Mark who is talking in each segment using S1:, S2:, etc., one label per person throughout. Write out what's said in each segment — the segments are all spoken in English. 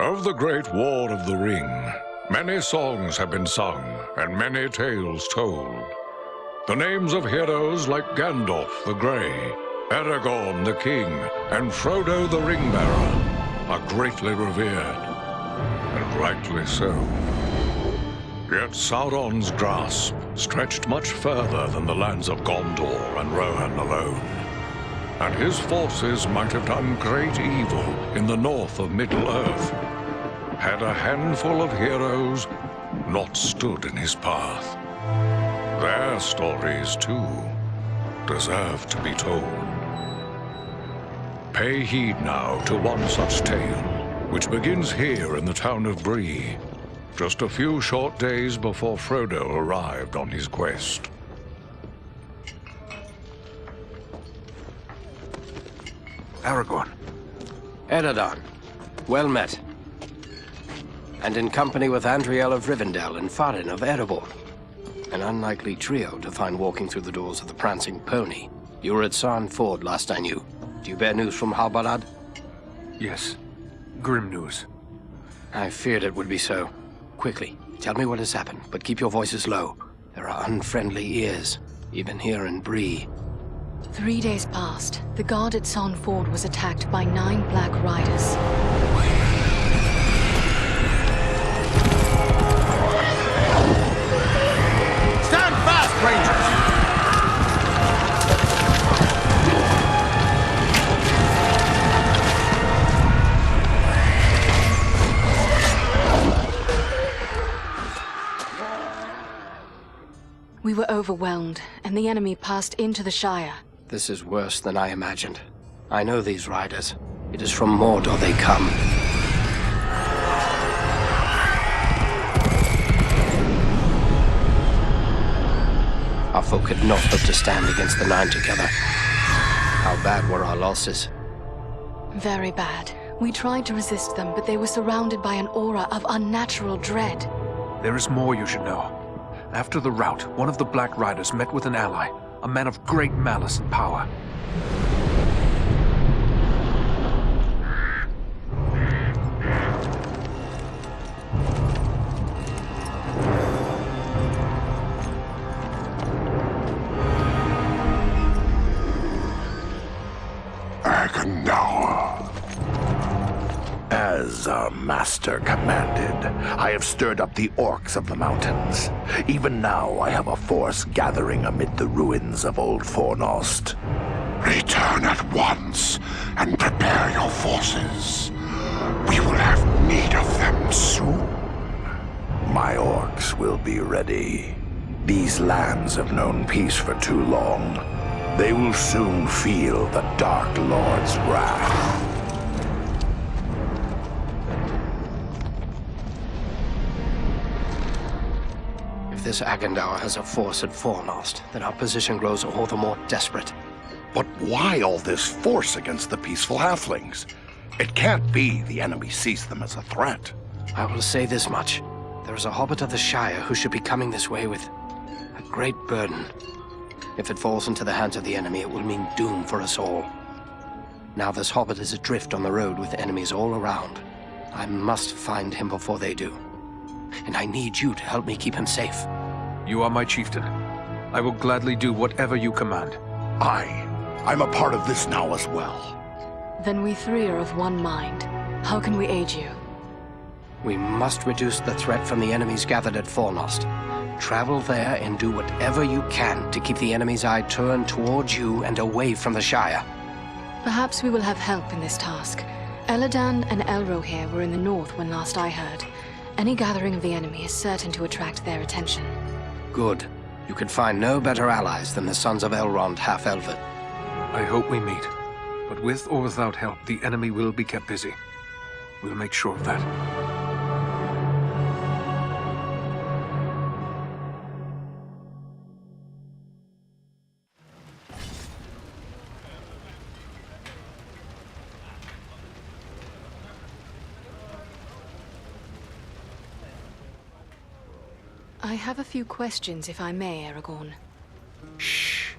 S1: Of the Great War of the Ring, many songs have been sung and many tales told. The names of heroes like Gandalf the Grey, Aragorn the King, and Frodo the Ring-Bearer are greatly revered, and rightly so. Yet Sauron's grasp stretched much further than the lands of Gondor and Rohan alone, and his forces might have done great evil in the north of Middle-earth, had a handful of heroes not stood in his path. Their stories, too, deserve to be told. Pay heed now to one such tale, which begins here in the town of Bree, just a few short days before Frodo arrived on his quest.
S2: Aragorn.
S3: Eredon, well met. And in company with Andriel of Rivendell and Farin of Erebor. An unlikely trio to find walking through the doors of the Prancing Pony. You were at Sarn Ford last I knew. Do you bear news from Halbarad?
S2: Yes. Grim news.
S3: I feared it would be so. Quickly, tell me what has happened, but keep your voices low. There are unfriendly ears, even here in Bree.
S4: 3 days passed. The guard at Sarn Ford was attacked by 9 Black Riders.
S5: Rangers!
S4: We were overwhelmed, and the enemy passed into the Shire.
S3: This is worse than I imagined. I know these riders. It is from Mordor they come. Our folk could not hope to stand against the 9 together. How bad were our losses?
S4: Very bad. We tried to resist them, but they were surrounded by an aura of unnatural dread.
S2: There is more you should know. After the rout, one of the Black Riders met with an ally, a man of great malice and power.
S5: As our master commanded, I have stirred up the orcs of the mountains. Even now I have a force gathering amid the ruins of Old Fornost.
S6: Return at once and prepare your forces. We will have need of them soon.
S5: My orcs will be ready. These lands have known peace for too long. They will soon feel the Dark Lord's wrath.
S3: If this Agandaur has a force at Fornost, then our position grows all the more desperate.
S6: But why all this force against the peaceful halflings? It can't be the enemy sees them as a threat.
S3: I will say this much. There is a hobbit of the Shire who should be coming this way with a great burden. If it falls into the hands of the enemy, it will mean doom for us all. Now this hobbit is adrift on the road with enemies all around. I must find him before they do. And I need you to help me keep him safe.
S2: You are my chieftain. I will gladly do whatever you command.
S6: I'm a part of this now as well.
S4: Then we 3 are of one mind. How can we aid you?
S3: We must reduce the threat from the enemies gathered at Fornost. Travel there and do whatever you can to keep the enemy's eye turned towards you and away from the Shire.
S4: Perhaps we will have help in this task. Eladan and Elrohir were in the north when last I heard. Any gathering of the enemy is certain to attract their attention.
S3: Good. You could find no better allies than the sons of Elrond half-elven.
S2: I hope we meet. But with or without help, the enemy will be kept busy. We'll make sure of that.
S4: I have a few questions, if I may, Aragorn.
S3: Shh.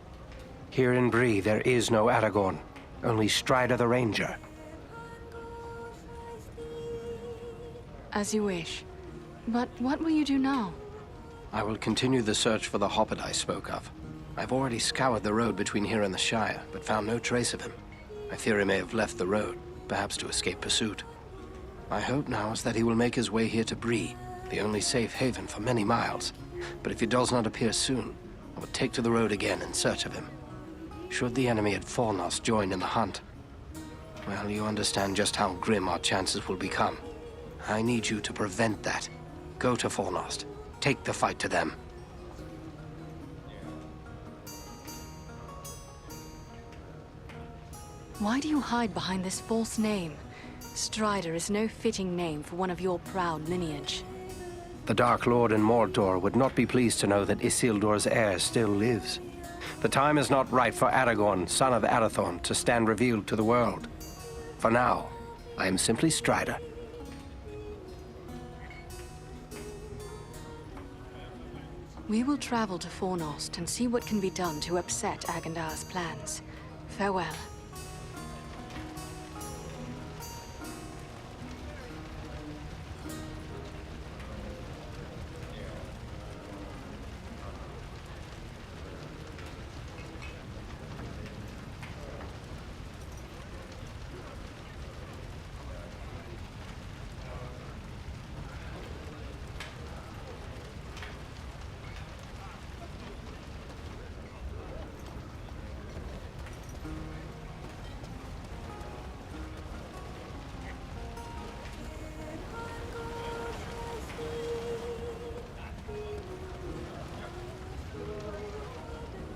S3: Here in Bree, there is no Aragorn. Only Strider the Ranger.
S4: As you wish. But what will you do now?
S3: I will continue the search for the hobbit I spoke of. I've already scoured the road between here and the Shire, but found no trace of him. I fear he may have left the road, perhaps to escape pursuit. My hope now is that he will make his way here to Bree, the only safe haven for many miles. But if he does not appear soon, I will take to the road again in search of him. Should the enemy at Fornost join in the hunt, well, you understand just how grim our chances will become. I need you to prevent that. Go to Fornost. Take the fight to them.
S4: Why do you hide behind this false name? Strider is no fitting name for one of your proud lineage.
S3: The Dark Lord in Mordor would not be pleased to know that Isildur's heir still lives. The time is not right for Aragorn, son of Arathorn, to stand revealed to the world. For now, I am simply Strider.
S4: We will travel to Fornost and see what can be done to upset Agandar's plans. Farewell.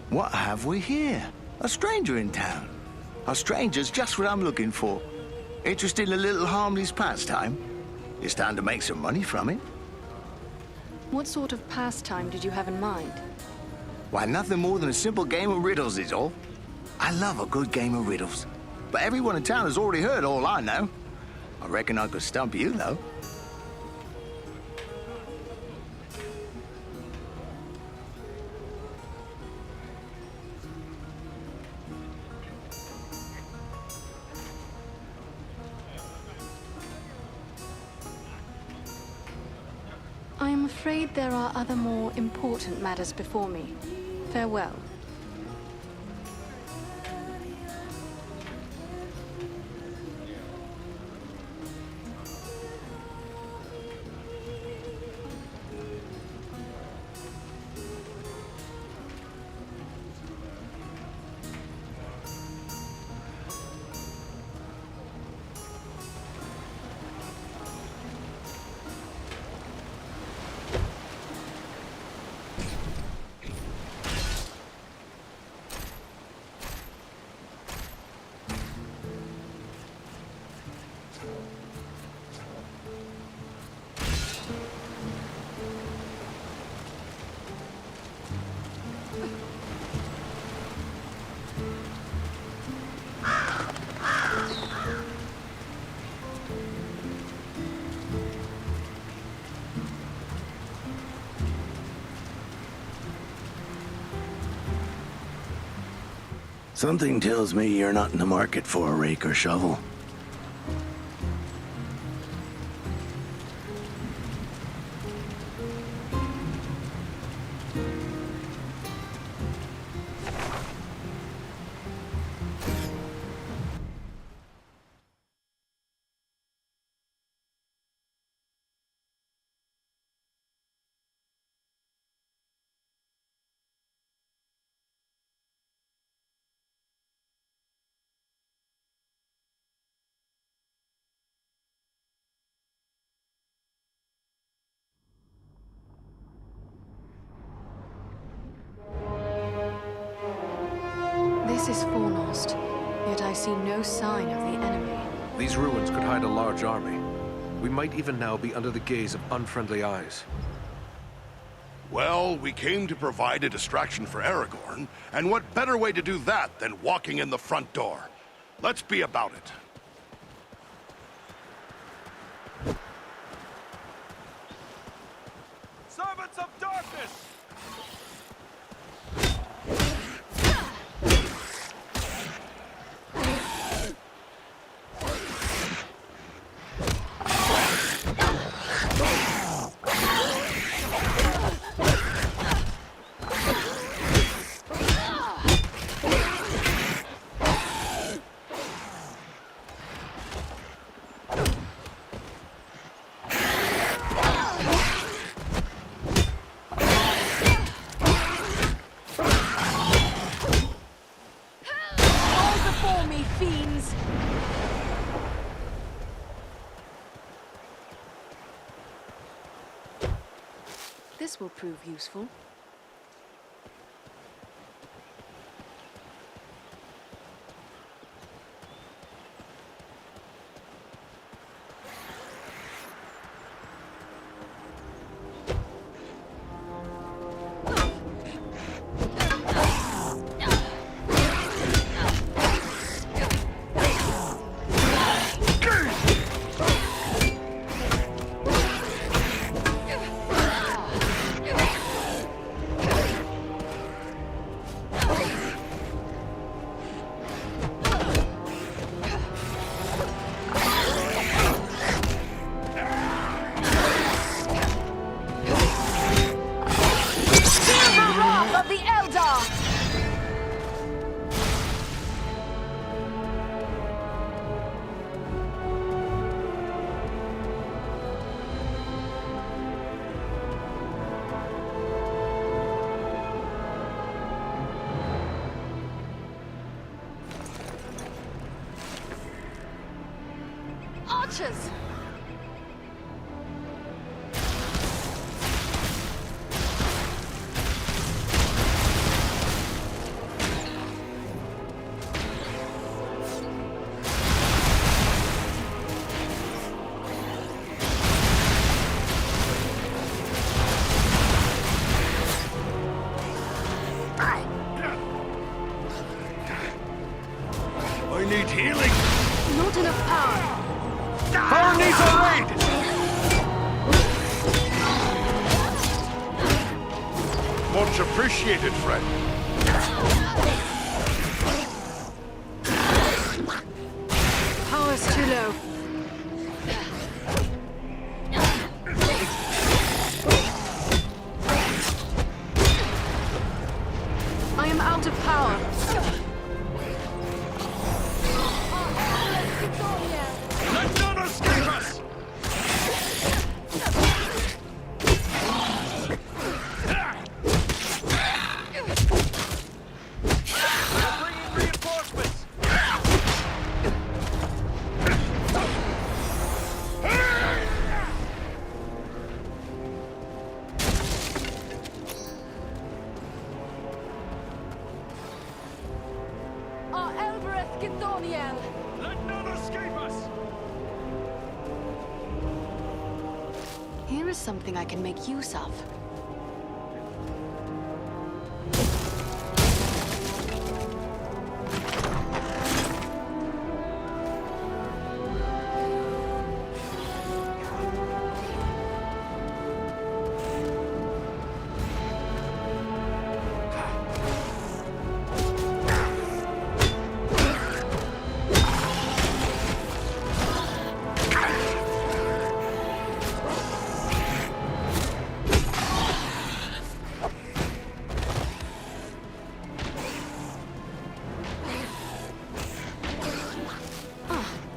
S7: What have we here? A stranger in town. A stranger's just what I'm looking for. Interested in a little harmless pastime? It's time to make some money from it.
S4: What sort of pastime did you have in mind?
S7: Why, nothing more than a simple game of riddles is all. I love a good game of riddles. But everyone in town has already heard all I know. I reckon I could stump you, though.
S4: I am afraid there are other more important matters before me. Farewell.
S5: Something tells me you're not in the market for a rake or shovel. This is Fornost, yet I see no sign of the enemy.
S2: These ruins could hide a large army. We might even now be under the gaze of unfriendly eyes.
S6: Well, we came to provide a distraction for Aragorn, and what better way to do that than walking in the front door? Let's be about it.
S8: Servants of darkness!
S4: fiends! This will prove useful. Of the Eldar! Archers!
S6: I need healing.
S4: Not enough power.
S6: Power needs a raid. Much appreciated, friend.
S4: Power's too low. I am out of power.
S6: Let none escape us.
S8: Bringing reinforcements! Let none escape us!
S4: Here is something I can make use of.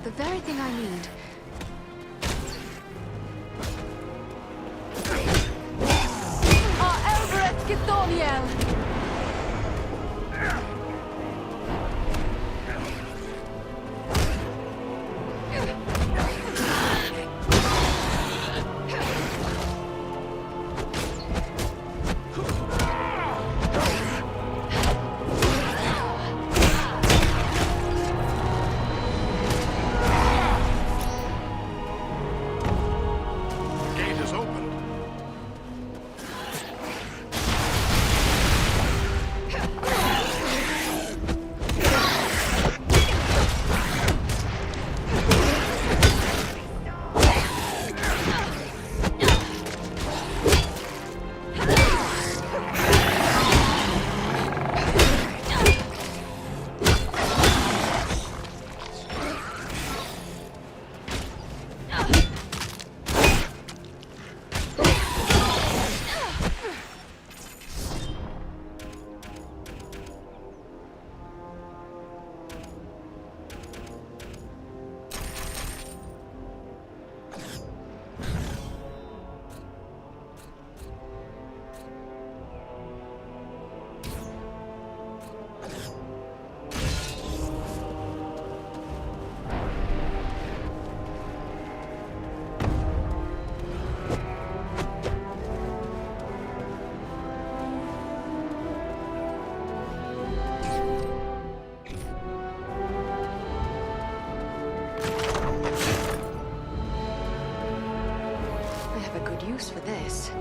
S4: The very thing I need. use for this.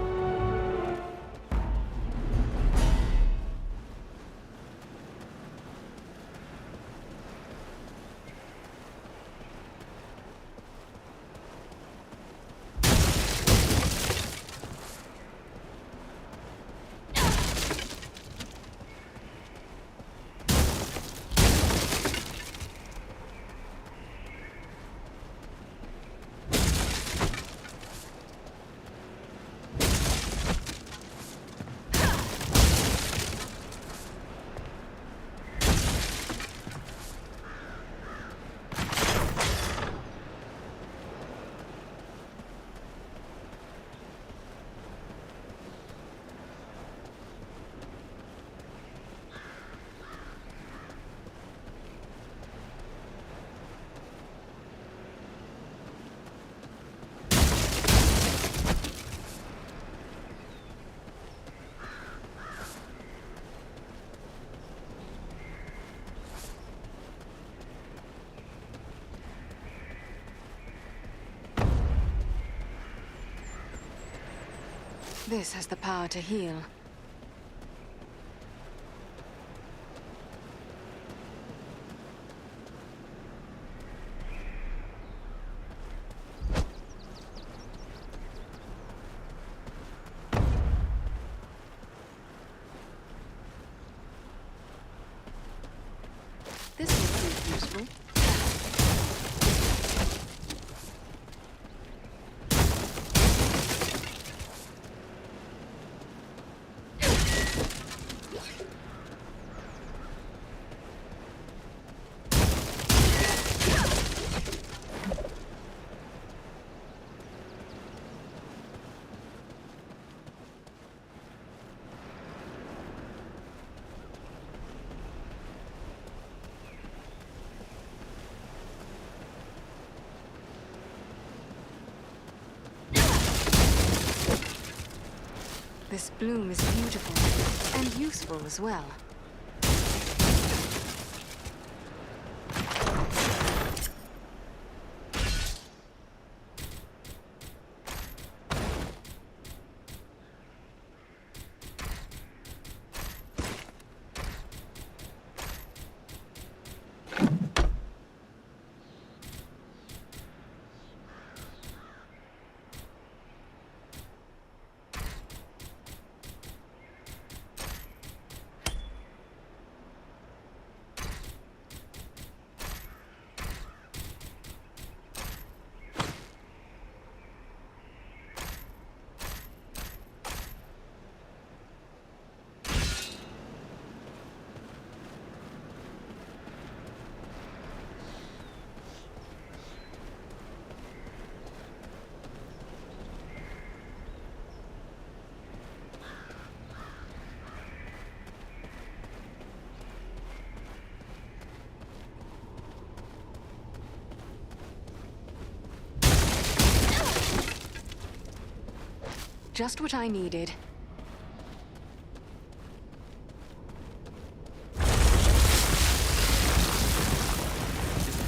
S4: This has the power to heal. This will prove useful. This bloom is beautiful and useful as well. Just what I needed.
S2: Is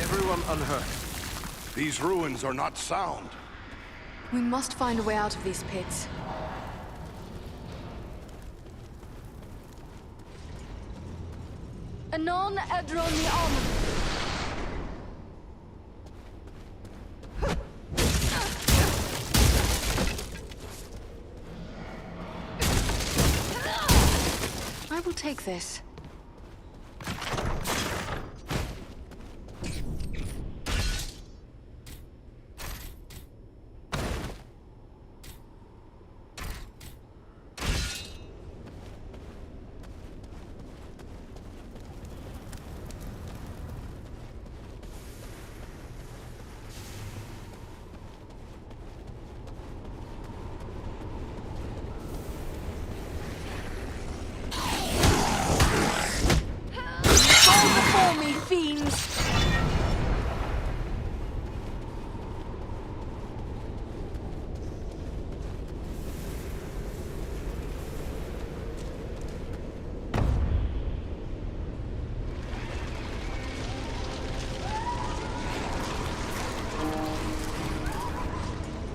S2: everyone unhurt?
S6: These ruins are not sound.
S4: We must find a way out of these pits. Anon Edron the Almond. I will take this.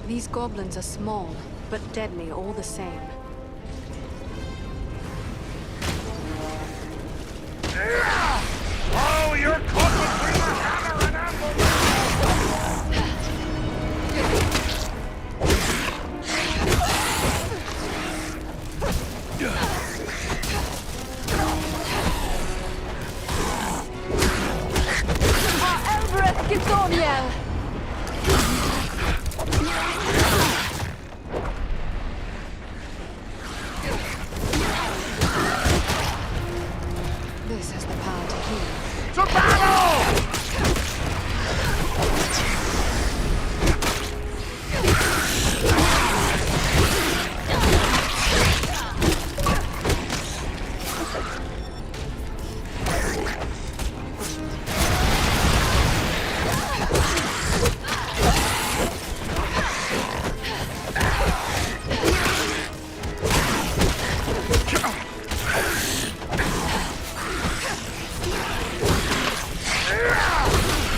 S4: These goblins are small, but deadly all the same.
S6: Oh, you're caught between the hammer and anvil!
S4: This has the power to heal.
S6: To battle!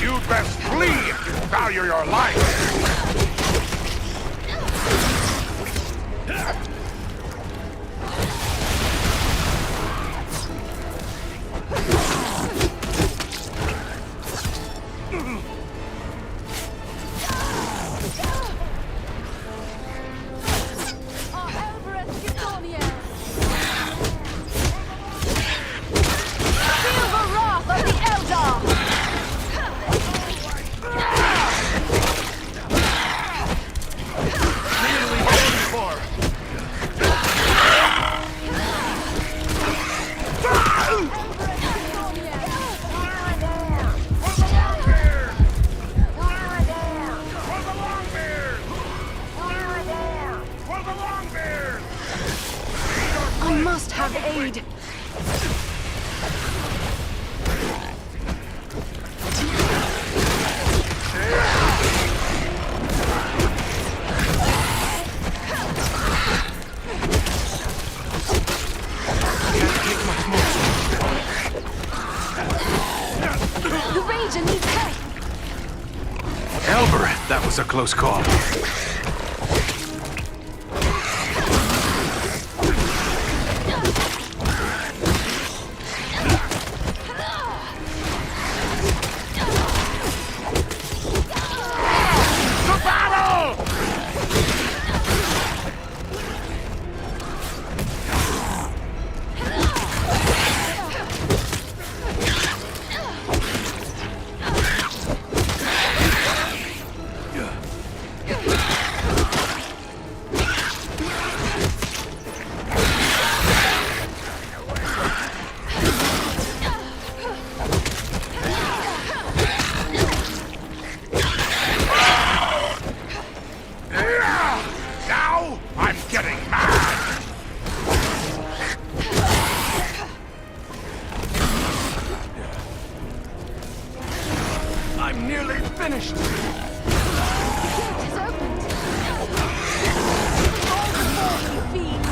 S6: You'd best flee if you value your life!
S4: I must have aid. The Ranger needs help.
S2: Elber, that was a close call.
S6: Now I'm getting mad!
S2: I'm nearly finished.
S4: The gate is opened. All the more he feeds.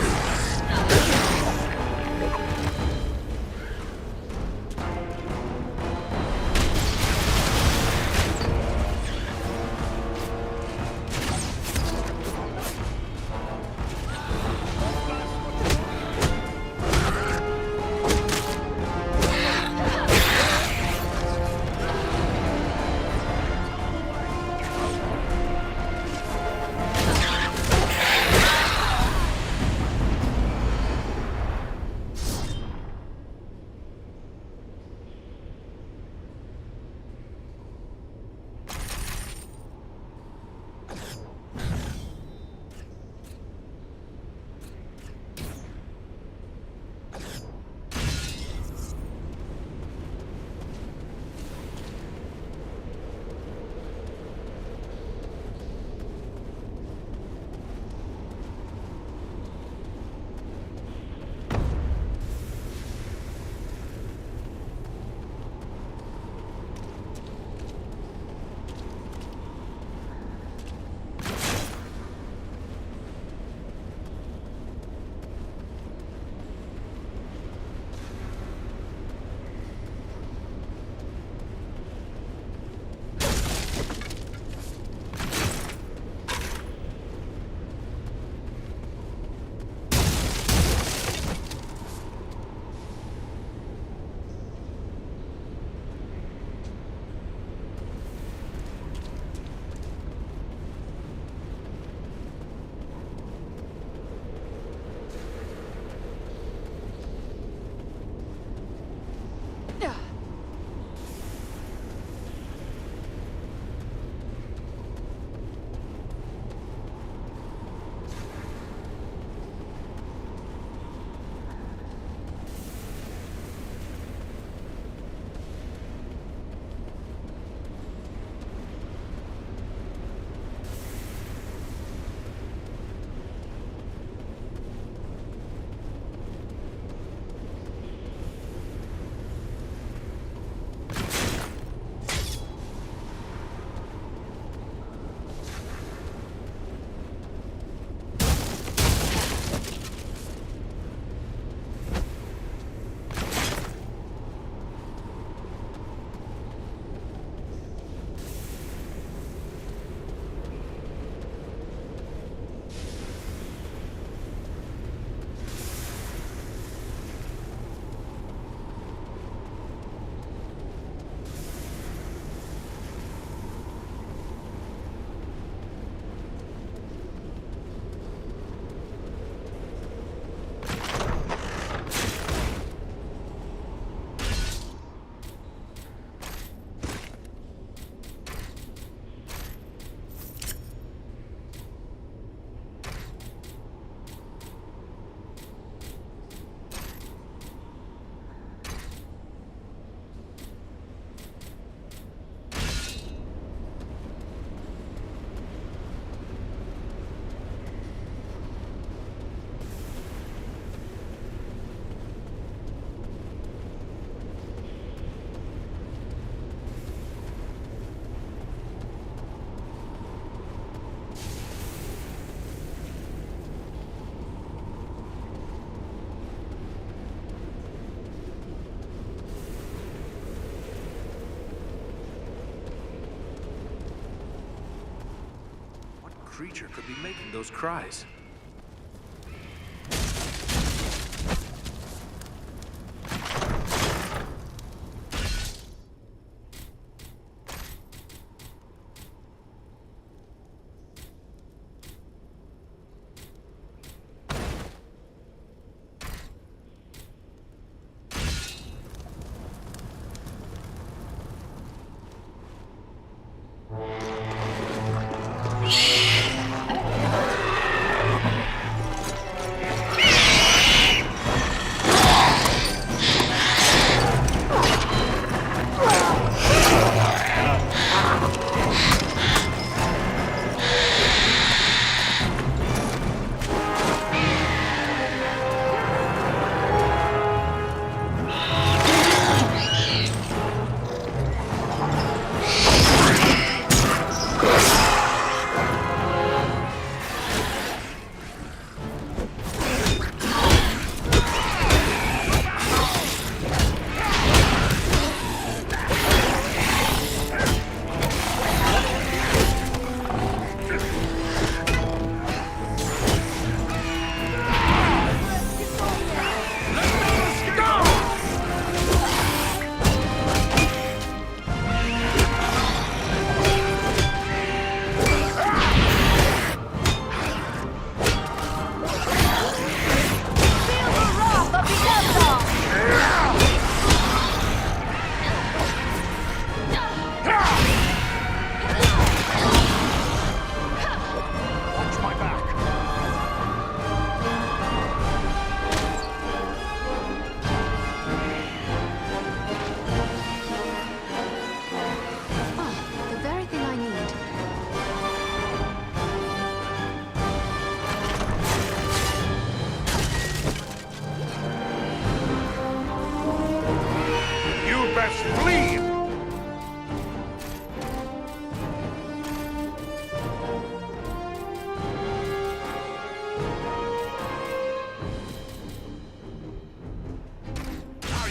S2: creature could be making those cries?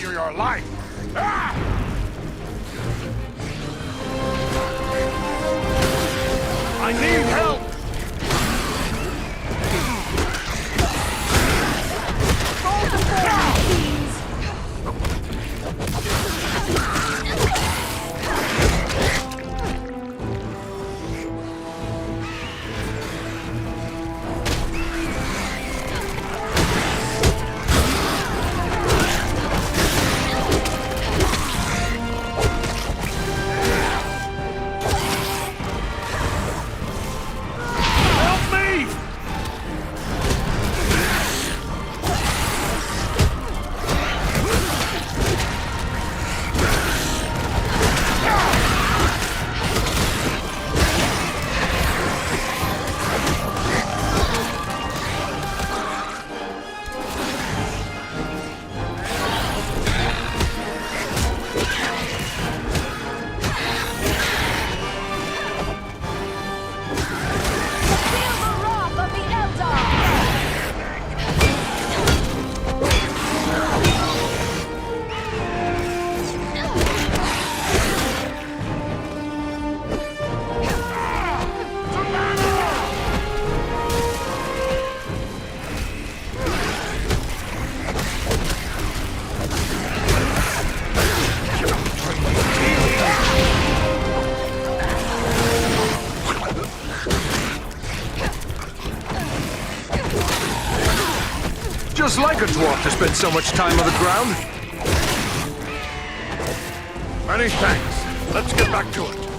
S6: Your life! Ah! I need help!
S2: Just like a dwarf to spend so much time on the ground.
S6: Many thanks. Let's get back to it.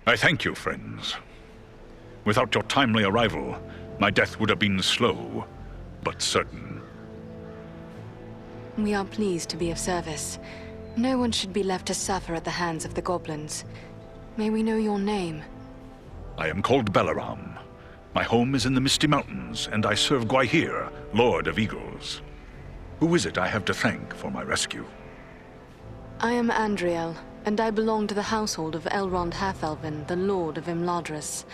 S9: I thank you, friends. Without your timely arrival, my death would have been slow, but certain.
S4: We are pleased to be of service. No one should be left to suffer at the hands of the goblins. May we know your name?
S9: I am called Balaram. My home is in the Misty Mountains, and I serve Gwaihir, Lord of Eagles. Who is it I have to thank for my rescue?
S4: I am Andriel, and I belong to the household of Elrond Halfelven, the Lord of Imladris.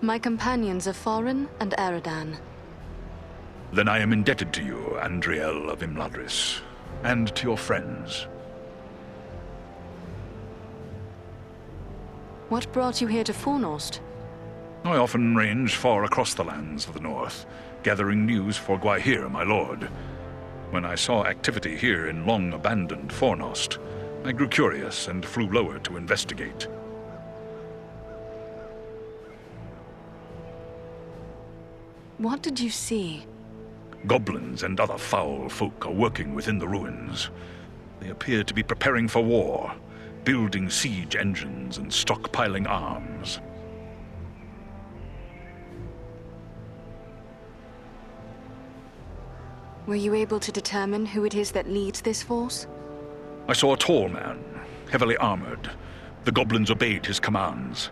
S4: My companions are Farin and Eridan.
S9: Then I am indebted to you, Andriel of Imladris, and to your friends.
S4: What brought you here to Fornost?
S9: I often range far across the lands of the north, gathering news for Gwaihir, my lord. When I saw activity here in long-abandoned Fornost, I grew curious and flew lower to investigate.
S4: What did you see?
S9: Goblins and other foul folk are working within the ruins. They appear to be preparing for war, building siege engines and stockpiling arms.
S4: Were you able to determine who it is that leads this force?
S9: I saw a tall man, heavily armored. The goblins obeyed his commands.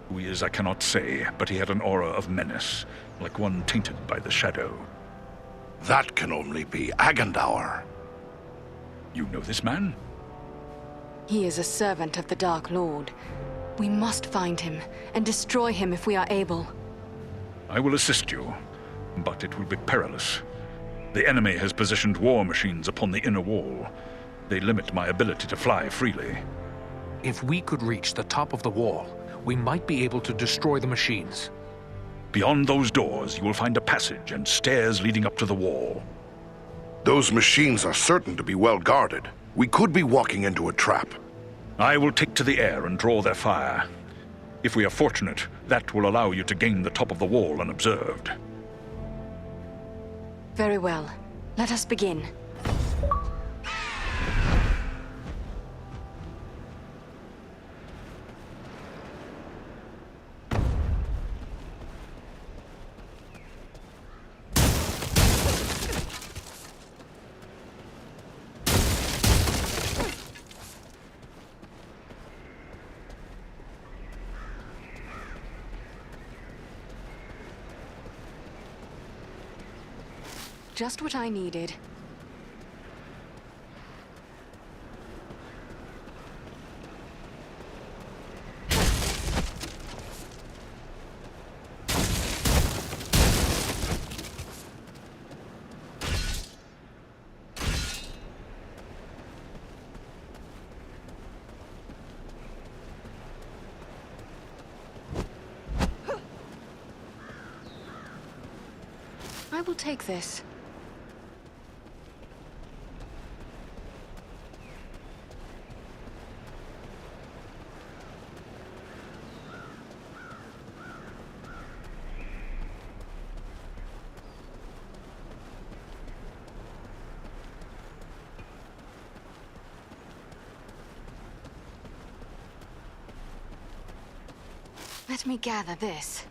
S9: Who he is, I cannot say, but he had an aura of menace, like one tainted by the shadow.
S5: That can only be Agandaur.
S9: You know this man?
S4: He is a servant of the Dark Lord. We must find him and destroy him if we are able.
S9: I will assist you, but it will be perilous. The enemy has positioned war machines upon the inner wall. They limit my ability to fly freely.
S2: If we could reach the top of the wall, we might be able to destroy the machines.
S9: Beyond those doors, you will find a passage and stairs leading up to the wall.
S5: Those machines are certain to be well guarded. We could be walking into a trap.
S9: I will take to the air and draw their fire. If we are fortunate, that will allow you to gain the top of the wall unobserved.
S4: Very well. Let us begin. Just what I needed. I will take this. Let me gather this.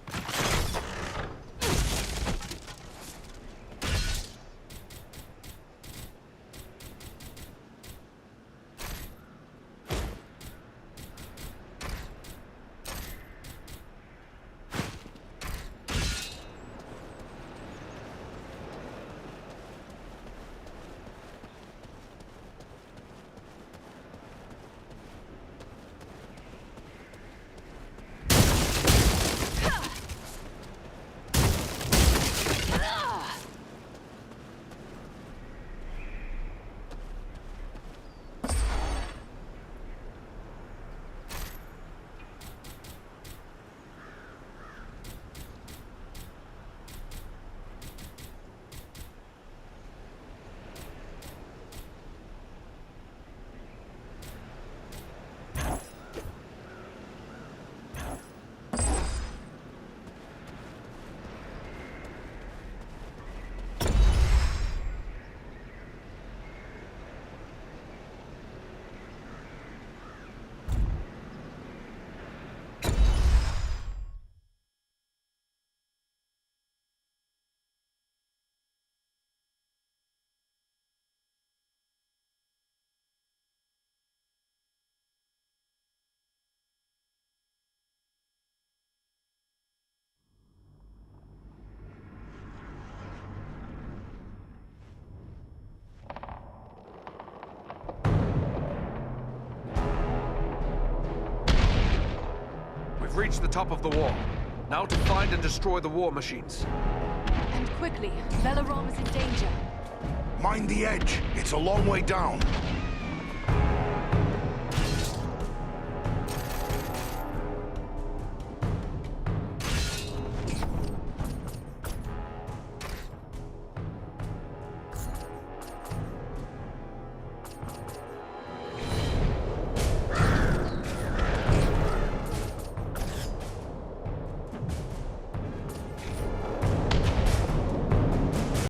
S2: We've reached the top of the wall. Now to find and destroy the war machines.
S4: And quickly, Velarom is in danger.
S5: Mind the edge. It's a long way down.